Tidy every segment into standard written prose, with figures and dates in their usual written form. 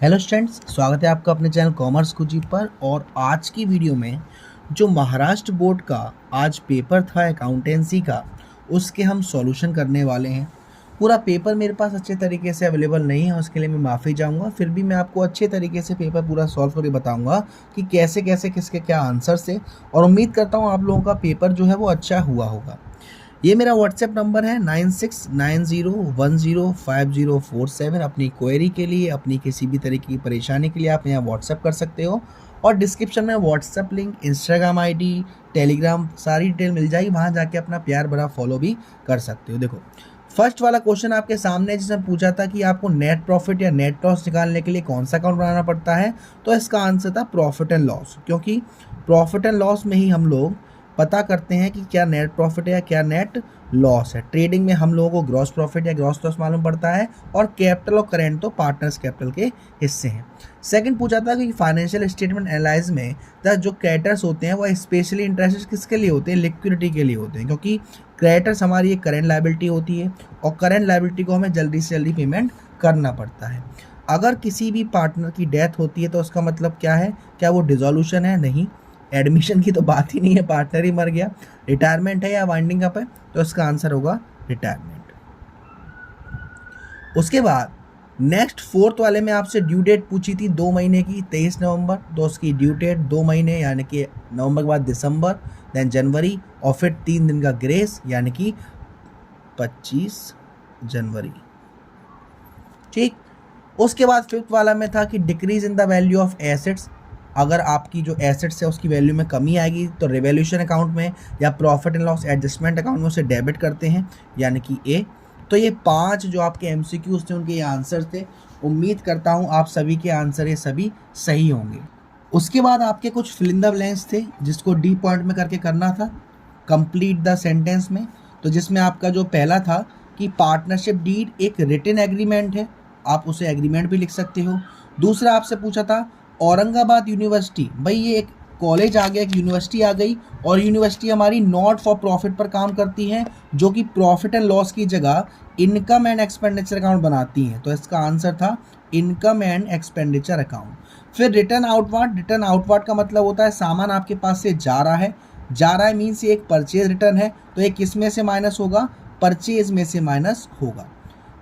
Hello students, स्वागत है आपका अपने चैनल कॉमर्स कुची पर। और आज की वीडियो में जो महाराष्ट्र बोर्ड का आज पेपर था अकाउंटेंसी का, उसके हम सॉल्यूशन करने वाले हैं। पूरा पेपर मेरे पास अच्छे तरीके से अवेलेबल नहीं है, उसके लिए मैं माफ़ी चाहूँगा। फिर भी मैं आपको अच्छे तरीके से पेपर पूरा सॉल्व करके बताऊँगा कि कैसे कैसे किसके क्या आंसर्स थे, और उम्मीद करता हूँ आप लोगों का पेपर जो है वो अच्छा हुआ होगा। ये मेरा व्हाट्सएप नंबर है 9690105047। अपनी क्वेरी के लिए, अपनी किसी भी तरीके की परेशानी के लिए आप यहाँ व्हाट्सएप कर सकते हो। और डिस्क्रिप्शन में WhatsApp link, Instagram ID, Telegram सारी डिटेल मिल जाएगी, वहाँ जाके अपना प्यार भरा फॉलो भी कर सकते हो। देखो, फर्स्ट वाला क्वेश्चन आपके सामने, जिसमें पूछा था कि आपको नेट प्रॉफिट या नेट लॉस निकालने के लिए कौन सा अकाउंट बनाना पड़ता है, तो इसका आंसर था प्रॉफिट एंड लॉस। क्योंकि प्रॉफिट एंड लॉस में ही हम लोग पता करते हैं कि क्या नेट प्रॉफिट है या क्या नेट लॉस है। ट्रेडिंग में हम लोगों को ग्रॉस प्रॉफिट या ग्रॉस लॉस मालूम पड़ता है, और कैपिटल और करेंट तो पार्टनर्स कैपिटल के हिस्से हैं। सेकंड पूछा था कि फाइनेंशियल स्टेटमेंट एनालाइज में जो क्रेडिटर्स होते हैं वो स्पेशली इंटरेस्टेड किसके लिए होते हैं, लिक्विडिटी के लिए होते हैं। क्योंकि क्रेडिटर्स हमारी एक करेंट लायबिलिटी होती है, और करेंट लायबिलिटी को हमें जल्दी से जल्दी पेमेंट करना पड़ता है। अगर किसी भी पार्टनर की डेथ होती है तो उसका मतलब क्या है, क्या वो डिसोल्यूशन है? नहीं, एडमिशन की तो बात ही नहीं है, पार्टनर ही मर गया। रिटायरमेंट है या वाइंडिंग अप है, तो इसका आंसर होगा रिटायरमेंट। उसके बाद नेक्स्ट फोर्थ वाले में आपसे ड्यू डेट पूछी थी 2 महीने की, 23 नवंबर। तो उसकी ड्यू डेट 2 महीने यानी कि नवंबर के बाद दिसंबर, देन जनवरी, और फिर 3 दिन का ग्रेस यानी कि 25 जनवरी। ठीक। उसके बाद फिफ्थ वाला में था कि decrease in the value of assets. अगर आपकी जो एसेट्स है उसकी वैल्यू में कमी आएगी तो रिवैल्यूएशन अकाउंट में या profit and loss adjustment account में उसे डेबिट करते हैं, यानी कि ए। तो ये 5 जो आपके एमसीक्यूज थे उनके ये आंसर थे। उम्मीद करता हूँ आप सभी के आंसर ये सभी सही होंगे। उसके बाद आपके कुछ फिल इन द ब्लैंक्स थे जिसको डी पॉइंट में करके करना था कंप्लीट द सेंटेंस में। तो जिसमें आपका जो पहला था कि पार्टनरशिप डीड एक रिटन एग्रीमेंट है, आप उसे एग्रीमेंट भी लिख सकते हो। दूसरा आपसे पूछा था औरंगाबाद यूनिवर्सिटी, भाई ये एक कॉलेज आ गया, एक यूनिवर्सिटी आ गई, और यूनिवर्सिटी हमारी नॉट फॉर प्रॉफिट पर काम करती है, जो कि प्रॉफिट एंड लॉस की जगह इनकम एंड एक्सपेंडिचर अकाउंट बनाती हैं। तो इसका आंसर था इनकम एंड एक्सपेंडिचर अकाउंट। फिर रिटर्न आउटवर्ड, रिटर्न आउटवर्ड का मतलब होता है सामान आपके पास से जा रहा है, जा रहा है मीन्स ये एक परचेज रिटर्न है, तो ये किस में से माइनस होगा, परचेज में से माइनस होगा।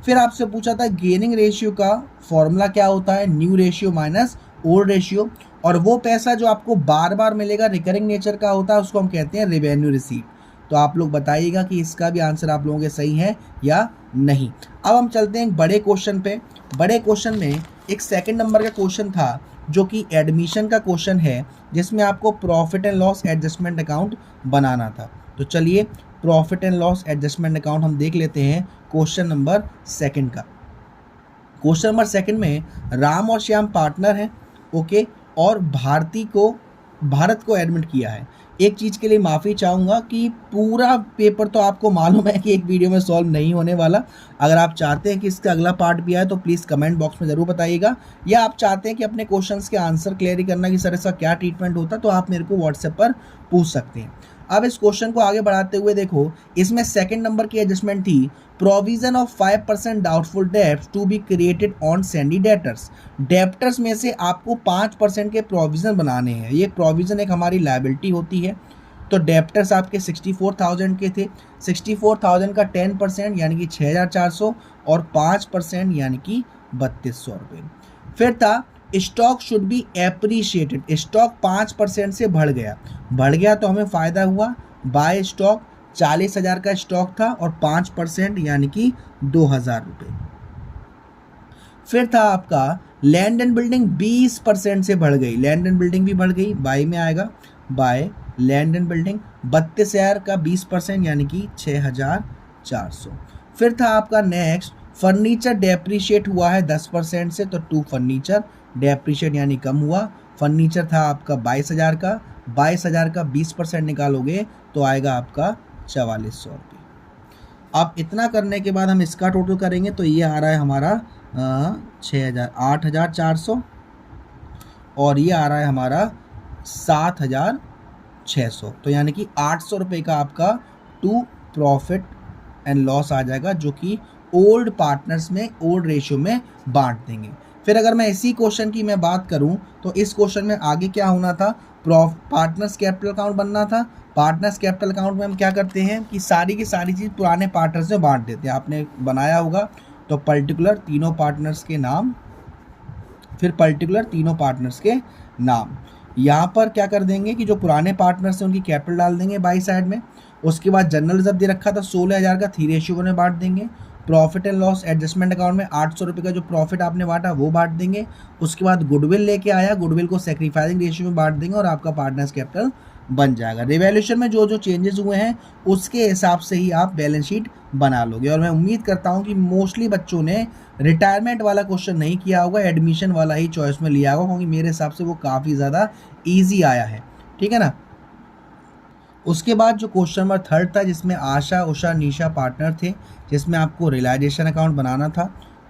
फिर आपसे पूछा था गेनिंग रेशियो का फॉर्मूला क्या होता है, new ratio minus old ratio, और वो पैसा जो आपको बार बार मिलेगा रिकरिंग नेचर का होता है उसको हम कहते हैं रेवेन्यू रिसीट। तो आप लोग बताइएगा कि इसका भी आंसर आप लोगों के सही है या नहीं। अब हम चलते हैं बड़े क्वेश्चन पे। बड़े क्वेश्चन में एक सेकंड नंबर का क्वेश्चन था जो कि एडमिशन का क्वेश्चन है, जिसमें आपको profit and loss adjustment account बनाना था। तो चलिए profit and loss adjustment account हम देख लेते हैं क्वेश्चन नंबर सेकंड का। क्वेश्चन नंबर सेकंड में राम और श्याम पार्टनर हैं, ओके, और भारत को एडमिट किया है। एक चीज़ के लिए माफ़ी चाहूँगा कि पूरा पेपर तो आपको मालूम है कि एक वीडियो में सॉल्व नहीं होने वाला। अगर आप चाहते हैं कि इसका अगला पार्ट भी आए तो प्लीज़ कमेंट बॉक्स में ज़रूर बताइएगा, या आप चाहते हैं कि अपने क्वेश्चंस के आंसर क्लियर करना कि सर इसका क्या ट्रीटमेंट होता, तो आप मेरे को व्हाट्सएप पर पूछ सकते हैं। अब इस क्वेश्चन को आगे बढ़ाते हुए देखो, इसमें सेकंड नंबर की एडजस्टमेंट थी provision of 5% doubtful debts to be created on sundry debtors. Debtors में से आपको 5% के प्रोविजन बनाने हैं। ये प्रोविजन एक हमारी लायबिलिटी होती है। तो डेब्टर्स आपके 64,000 के थे, 64,000 का 10% यानी कि 6,400, और 5% यानी कि 3,200 रुपये। फिर था stock should be appreciated. Stock 5% से बढ़ गया तो हमें फ़ायदा हुआ। बाय स्टॉक 40,000 का स्टॉक था और 5% यानी कि 2,000 रुपये। फिर था आपका लैंड एंड बिल्डिंग 20% से बढ़ गई, लैंड एंड बिल्डिंग भी बढ़ गई, बाय में आएगा, बाय लैंड एंड बिल्डिंग 32,000 का 20% यानी कि 6,400। फिर था आपका नेक्स्ट फर्नीचर डेप्रीशिएट हुआ है 10% से, तो 2 फर्नीचर डेप्रीशिएट यानी कम हुआ। फर्नीचर था आपका 22,000 का, 22,000 का 20% निकालोगे तो आएगा आपका 4,400 रुपये। अब इतना करने के बाद हम इसका टोटल करेंगे तो ये आ रहा है हमारा 8,400, और ये आ रहा है हमारा 7,600। तो यानी कि 800 रुपये का आपका टू प्रॉफिट एंड लॉस आ जाएगा, जो कि ओल्ड पार्टनर्स में ओल्ड रेशियो में बांट देंगे। फिर अगर मैं इसी क्वेश्चन की मैं बात करूं तो इस क्वेश्चन में आगे क्या होना था, पार्टनर्स कैपिटल अकाउंट बनना था। पार्टनर्स कैपिटल अकाउंट में हम क्या करते हैं कि सारी की सारी चीज़ पुराने पार्टनर्स में बांट देते हैं। आपने बनाया होगा तो पर्टिकुलर तीनों पार्टनर्स के नाम, फिर पर्टिकुलर तीनों पार्टनर्स के नाम। यहाँ पर क्या कर देंगे कि जो पुराने पार्टनर्स हैं उनकी कैपिटल डाल देंगे बाई साइड में। उसके बाद जनरल रिजर्व दे रखा था 16,000 का, 3:1 में बांट देंगे। Profit and loss adjustment account में 800 रुपये का जो प्रॉफिट आपने बांटा वो बांट देंगे। उसके बाद गुडविल लेके आया, गुडविल को सेक्रीफाइसिंग रेशियो में बांट देंगे और आपका पार्टनर्स कैपिटल बन जाएगा। रिवैल्यूएशन में जो जो चेंजेस हुए हैं उसके हिसाब से ही आप बैलेंस शीट बना लोगे। और मैं उम्मीद करता हूं कि मोस्टली बच्चों ने रिटायरमेंट वाला क्वेश्चन नहीं किया होगा, एडमिशन वाला ही चॉइस में लिया होगा, क्योंकि मेरे हिसाब से वो काफ़ी ज़्यादा ईजी आया है। ठीक है ना। उसके बाद जो क्वेश्चन नंबर 3 था जिसमें आशा, उषा, निशा पार्टनर थे, जिसमें आपको रियलाइजेशन अकाउंट बनाना था।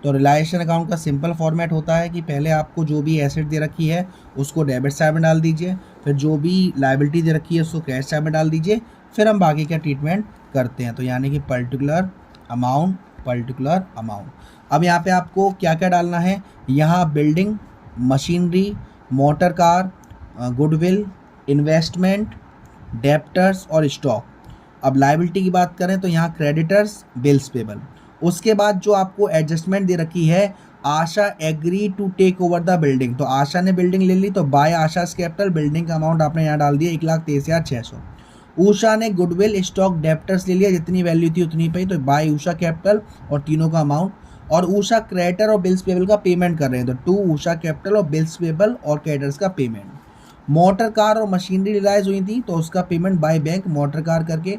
तो रियलाइजेशन अकाउंट का सिंपल फॉर्मेट होता है कि पहले आपको जो भी एसेट दे रखी है उसको डेबिट साइड में डाल दीजिए, फिर जो भी लायबिलिटी दे रखी है उसको क्रेडिट साइड में डाल दीजिए, फिर हम बाकी का ट्रीटमेंट करते हैं। तो यानी कि पर्टिकुलर अमाउंट, पर्टिकुलर अमाउंट। अब यहाँ पे आपको क्या क्या डालना है, यहाँ building, machinery, motor car, goodwill, investment, debtors और स्टॉक। अब लायबिलिटी की बात करें तो यहाँ क्रेडिटर्स, बिल्स पेबल। उसके बाद जो आपको एडजस्टमेंट दे रखी है, Asha agree to take over the building. तो आशा ने बिल्डिंग ले ली तो बाय आशास कैपिटल, बिल्डिंग का अमाउंट आपने यहाँ डाल दिया 1,23,600। उषा ने गुडविल, स्टॉक, डेप्टर्स ले लिया, जितनी वैल्यू थी उतनी पे, तो बाय उषा कैपिटल और तीनों का अमाउंट। और उषा क्रेडिटर और बिल्स पेबल का पेमेंट कर रहे हैं, तो टू उषा कैपिटल और बिल्स पेबल और क्रेडिटर्स का पेमेंट। मोटर कार और मशीनरी रिलाइज हुई थी तो उसका payment by bank motor car करके।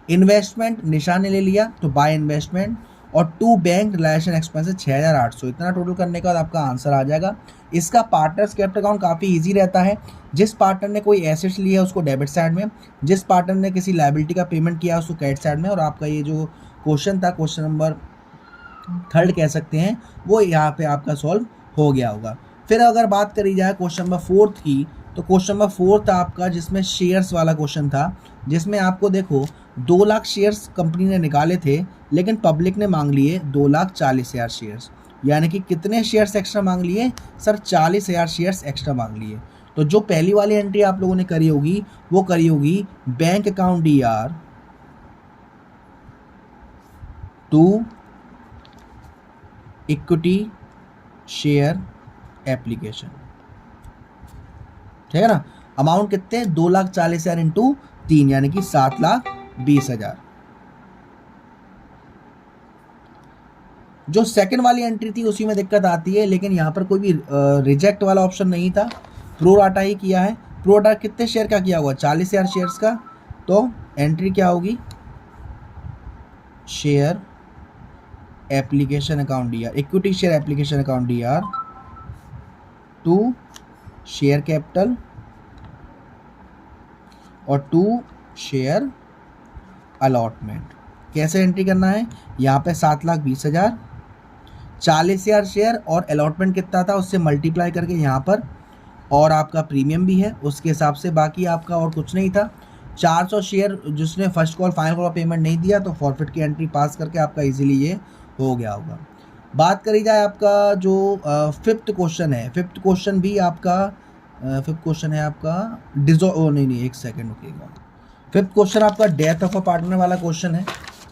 इन्वेस्टमेंट निशा ने ले लिया तो बाय इन्वेस्टमेंट। और टू बैंक रिलायेशन एक्सपेंसेस 6,800। इतना टोटल करने के बाद आपका आंसर आ जाएगा। इसका पार्टनर्स कैपिटल अकाउंट काफ़ी इजी रहता है। जिस पार्टनर ने कोई एसेट्स लिया है उसको डेबिट साइड में, जिस पार्टनर ने किसी लायबिलिटी का पेमेंट किया उसको क्रेडिट साइड में। और आपका ये जो क्वेश्चन था, क्वेश्चन नंबर 3 कह सकते हैं, वो यहाँ पे आपका सॉल्व हो गया होगा। फिर अगर बात करी जाए क्वेश्चन नंबर 4 की, तो क्वेश्चन नंबर 4 था आपका जिसमें शेयर्स वाला क्वेश्चन था, जिसमें आपको देखो 2 लाख शेयर्स कंपनी ने निकाले थे, लेकिन पब्लिक ने मांग लिए 2,40,000 शेयर्स। यानी कि कितने शेयर्स एक्स्ट्रा मांग लिए सर, 40,000 शेयर्स एक्स्ट्रा मांग लिए। तो जो पहली वाली एंट्री आप लोगों ने करी होगी वो करी होगी bank account DR to equity share application. ठीक है ना। अमाउंट कितने, 2,40,000 इंटू 3 यानी कि 7,20,000। जो सेकंड वाली एंट्री थी उसी में दिक्कत आती है, लेकिन यहाँ पर कोई भी रिजेक्ट वाला ऑप्शन नहीं था, प्रो राटा ही किया है। प्रो राटा कितने शेयर का किया हुआ, 40,000 शेयर्स का। तो एंट्री क्या होगी, share application account DR, equity share application account DR to share capital और टू शेयर अलॉटमेंट। कैसे एंट्री करना है, यहाँ पे 7,20,000, 40,000 शेयर और अलॉटमेंट कितना था उससे मल्टीप्लाई करके यहाँ पर, और आपका प्रीमियम भी है उसके हिसाब से, बाकी आपका और कुछ नहीं था। 400 शेयर जिसने first call final call payment नहीं दिया तो फॉरफिट की एंट्री पास करके आपका इजीली ये हो गया होगा। बात करी जाए आपका जो 5th क्वेश्चन है, 5th क्वेश्चन भी आपका 5th क्वेश्चन है आपका नहीं एक सेकेंड रुकिएगा। 5th क्वेश्चन आपका डेथ ऑफ अ पार्टनर वाला क्वेश्चन है।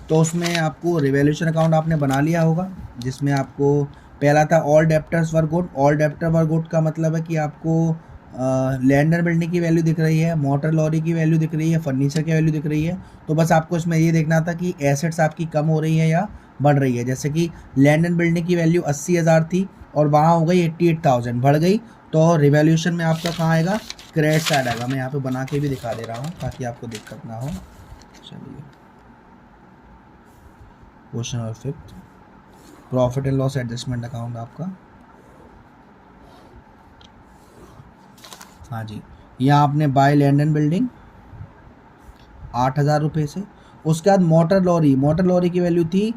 तो उसमें आपको रिवैल्यूएशन अकाउंट आपने बना लिया होगा, जिसमें आपको पहला था all debtors were good. All debtor were good का मतलब है कि आपको लैंड एंड बिल्डिंग की वैल्यू दिख रही है, मोटर लॉरी की वैल्यू दिख रही है, फर्नीचर की वैल्यू दिख रही है। तो बस आपको इसमें ये देखना था कि एसेट्स आपकी कम हो रही है या बढ़ रही है। जैसे कि लैंड एंड बिल्डिंग की वैल्यू 80,000 थी और वहाँ हो गई 88,000, बढ़ गई। तो रिवैल्यूएशन में आपका कहाँ आएगा, क्रेडिट साइड आएगा। मैं यहाँ पे बना के भी दिखा दे रहा हूँ ताकि आपको दिक्कत ना हो। चलिए question number 5, profit and loss adjustment account आपका। हाँ जी, यहाँ आपने बाय लैंड एंड बिल्डिंग 8,000 रुपये से। उसके बाद मोटर लॉरी की वैल्यू थी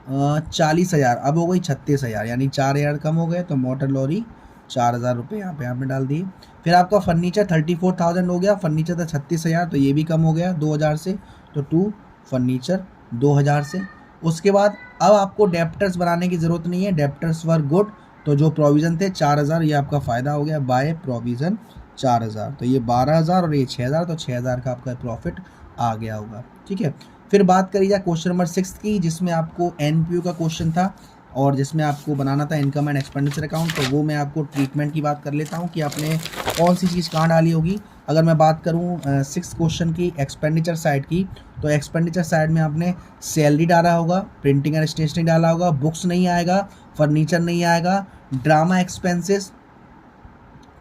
40,000, अब हो गई 36,000, यानी 4,000 कम हो गए। तो मोटर लॉरी 4,000 रुपये यहाँ पे आपने डाल दिए। फिर आपका फर्नीचर 34,000 हो गया, फर्नीचर था 36,000 तो ये भी कम हो गया 2,000 से। तो टू फर्नीचर 2,000 से। उसके बाद अब आपको डेप्टर्स बनाने की ज़रूरत नहीं है, डेप्टर्स वर गुड तो जो प्रोविज़न थे 4000, ये आपका फ़ायदा हो गया बाय प्रोविज़न 4000। तो ये 12000 और ये 6000, तो 6000 का आपका प्रॉफिट आ गया होगा। ठीक है, फिर बात करी जाए क्वेश्चन नंबर 6 की, जिसमें आपको एनपीयू का क्वेश्चन था और जिसमें आपको बनाना था इनकम एंड एक्सपेंडिचर अकाउंट। तो वो मैं आपको ट्रीटमेंट की बात कर लेता हूँ कि आपने कौन सी चीज़ कहाँ डाली होगी। अगर मैं बात करूँ 6 क्वेश्चन की एक्सपेंडिचर साइड की, तो एक्सपेंडिचर साइड में आपने सैलरी डाला होगा, प्रिंटिंग एंड स्टेशनरी डाला होगा, बुक्स नहीं आएगा, फर्नीचर नहीं आएगा, ड्रामा एक्सपेंसेस,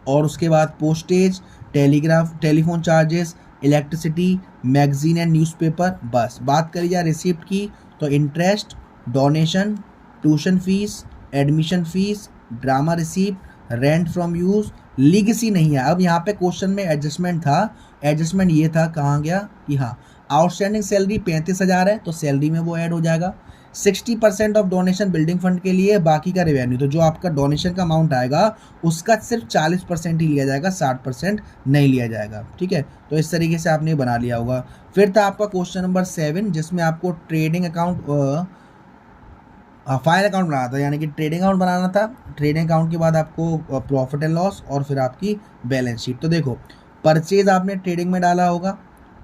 और उसके बाद postage, telephone charges, electricity, magazine and newspaper. बस बात करी जाए रिसिप्ट की, तो interest, donation, tuition fees, admission fees, drama receipt, rent from use, legacy नहीं है। अब यहाँ पे क्वेश्चन में एडजस्टमेंट था, एडजस्टमेंट ये था, कहाँ गया कि हाँ आउटस्टैंडिंग सैलरी 35,000 है तो सैलरी में वो ऐड हो जाएगा। 60% ऑफ डोनेशन बिल्डिंग फंड के लिए, बाकी का रेवेन्यू, तो जो आपका डोनेशन का अमाउंट आएगा उसका सिर्फ 40% ही लिया जाएगा, 60% नहीं लिया जाएगा। ठीक है, तो इस तरीके से आपने बना लिया होगा। फिर था आपका क्वेश्चन नंबर 7, जिसमें आपको ट्रेडिंग अकाउंट, फाइनल अकाउंट बनाना था, यानी कि ट्रेडिंग अकाउंट बनाना था। ट्रेडिंग अकाउंट के बाद आपको प्रॉफिट एंड लॉस और फिर आपकी बैलेंस शीट। तो देखो, परचेज आपने ट्रेडिंग में डाला होगा,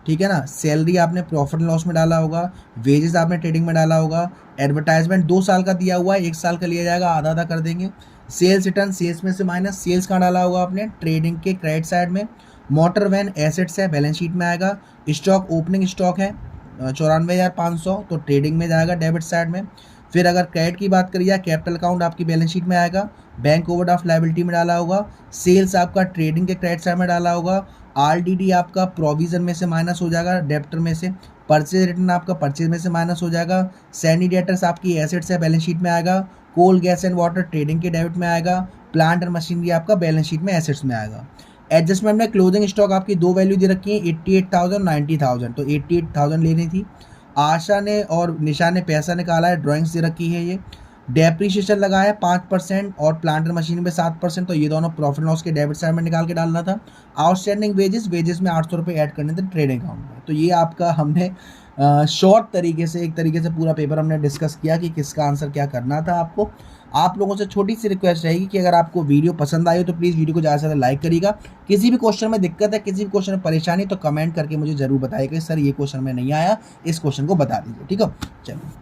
ठीक है ना, सैलरी आपने प्रॉफिट एंड लॉस में डाला होगा, वेजेस आपने ट्रेडिंग में डाला होगा, एडवर्टाइजमेंट 2 साल का दिया हुआ है, 1 साल का लिया जाएगा, आधा आधा कर देंगे। सेल्स रिटर्न, सेल्स में से माइनस, सेल्स कहाँ डाला होगा आपने, ट्रेडिंग के क्रेडिट साइड में। मोटर वैन एसेट्स है, बैलेंस शीट में आएगा। स्टॉक, ओपनिंग स्टॉक है 94,500, तो ट्रेडिंग में जाएगा, डेबिट साइड में। फिर अगर क्रेडिट की बात करिए, कैपिटल अकाउंट आपकी बैलेंस शीट में आएगा, बैंक ओवरड्राफ्ट लायबिलिटी में डाला होगा, सेल्स आपका ट्रेडिंग के क्रेडिट साइड में डाला होगा, आरडीडी आपका प्रोविजन में से माइनस हो जाएगा, डेप्टर में से। परचेज रिटर्न आपका परचेज में से माइनस हो जाएगा। सैनी डेटर्स आपकी एसेट्स है, बैलेंस शीट में आएगा। कोल, गैस एंड वाटर ट्रेडिंग के डेबिट में आएगा। प्लांट एंड मशीनरी आपका बैलेंस शीट में एसेट्स में आएगा। एडजस्टमेंट में क्लोजिंग स्टॉक आपकी 2 वैल्यू दे रखी है, 88,000, 90,000, तो 88,000 लेनी थी। आशा ने और निशा ने पैसा निकाला है, ड्राइंग्स दे रखी है। ये डेप्रीशिएशन लगाया है 5% और प्लांट एंड मशीन में 7%, तो ये दोनों प्रॉफिट लॉस के डेबिट साइड में निकाल के डालना था। आउटस्टैंडिंग वेजेस में 800 रुपये ऐड करने थे ट्रेडिंग अकाउंट में। तो ये आपका हमने शॉर्ट तरीके से, एक तरीके से पूरा पेपर हमने डिस्कस किया कि किसका आंसर क्या करना था आपको। आप लोगों से छोटी सी रिक्वेस्ट रहेगी कि अगर आपको वीडियो पसंद आई हो तो प्लीज़ वीडियो को ज़्यादा से ज़्यादा लाइक करिएगा। किसी भी क्वेश्चन में दिक्कत है, किसी भी क्वेश्चन में परेशानी, तो कमेंट करके मुझे ज़रूर बताइएगा सर ये क्वेश्चन में नहीं आया, इस क्वेश्चन को बता दीजिए। ठीक है, चलो।